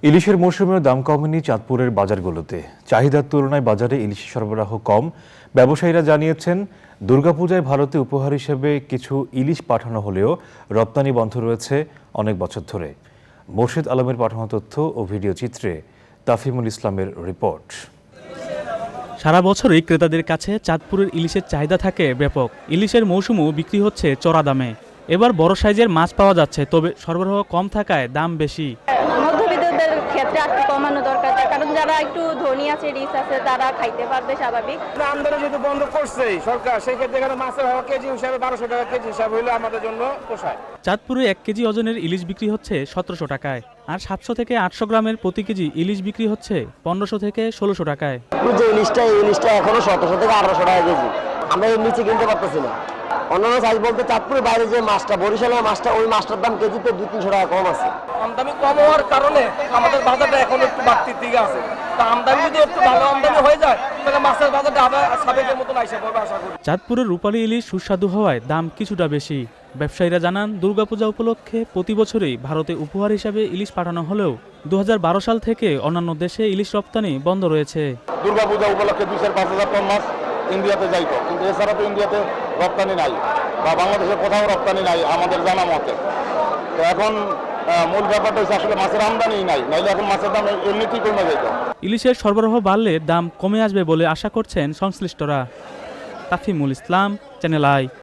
ইলিশের মৌসুমেও দাম কমেনি চাঁদপুরের বাজারগুলোতে। চাহিদার তুলনায় বাজারে ইলিশের সরবরাহ কম। ব্যবসায়ীরা জানিয়েছেন, দুর্গাপূজায় ভারতে উপহার হিসেবে কিছু ইলিশ পাঠানো হলেও রপ্তানি বন্ধ রয়েছে অনেক বছর ধরে। মোর্শেদ আলমের পাঠানো তথ্য ও ভিডিও চিত্রে তাফিমুল ইসলামের রিপোর্ট। সারা বছরই ক্রেতাদের কাছে চাঁদপুরের ইলিশের চাহিদা থাকে ব্যাপক। ইলিশের মৌসুমও বিক্রি হচ্ছে চড়া দামে। এবার বড় সাইজের মাছ পাওয়া যাচ্ছে, তবে সরবরাহ কম থাকায় দাম বেশি। মধ্যবিত্তদের ক্ষেত্রে একটু কমানো দরকার, কারণ যারা একটু ধনী আছে, রিচ আছে, তারা খাইতে পারবে স্বাভাবিক। আমদানি যেহেতু বন্ধ করছে সরকার, সেই ক্ষেত্রে এখানে মাছের ভাড়া কেজি হিসাবে 1200 টাকা কেজি হিসাবে হলে আমাদের জন্য পোষায়। চাঁদপুরে 1 কেজি ওজনের ইলিশ বিক্রি হচ্ছে 1700 টাকায়, আর 700 থেকে 800 গ্রামের প্রতি কেজি ইলিশ বিক্রি হচ্ছে 1500 থেকে 1600 টাকায়। যে ইলিশটা এখনো 1700 থেকে 1800 টাকা কেজি। আমরা এর নিচে কিনতে পারতেছি না। অন্যান্য সাইজ বলতে চাঁদপুরের বাইরে যে মাছটা, বরিশালের মাছটা, ওই মাছটার দাম কেজিতে 200-300 টাকা কম আছে। আমদানি কম হওয়ার কারণে আমাদের বাজারটা এখন একটু বাড়তির দিকে আছে। তা আমদানি যদি একটু ভালো আমদানি হয়ে যায়, তাহলে মাছের বাজারটা আবার সাবেকের মতন আইসা পড়বে আশা করি। চাঁদপুরের রূপালী ইলিশ সুস্বাদু হওয়ায় দাম কিছুটা বেশি। ব্যবসায়ীরা জানান, দুর্গাপূজা উপলক্ষে প্রতি বছরই ভারতে উপহার হিসাবে ইলিশ পাঠানো হলেও 2012 সাল থেকে অন্যান্য দেশে ইলিশ রপ্তানি বন্ধ রয়েছে। দুর্গাপূজা উপলক্ষে 2,000-5,000 টন মাছ ইন্ডিয়াতে যাইতো, কিন্তু এছাড়া তো ইন্ডিয়াতে রপ্তানি নাই বা বাংলাদেশে কোথাও রপ্তানি নাই আমাদের জানা মতে। তো এখন মূল ব্যাপারটা হচ্ছে আসলে মাছের আমদানি নাই, নাইলে এখন মাছের দাম এমনিতেই কমে যেত। ইলিশের সরবরাহ বাড়লে দাম কমে আসবে বলে আশা করছেন সংশ্লিষ্টরা। তাফিমুল ইসলাম, চ্যানেল আই।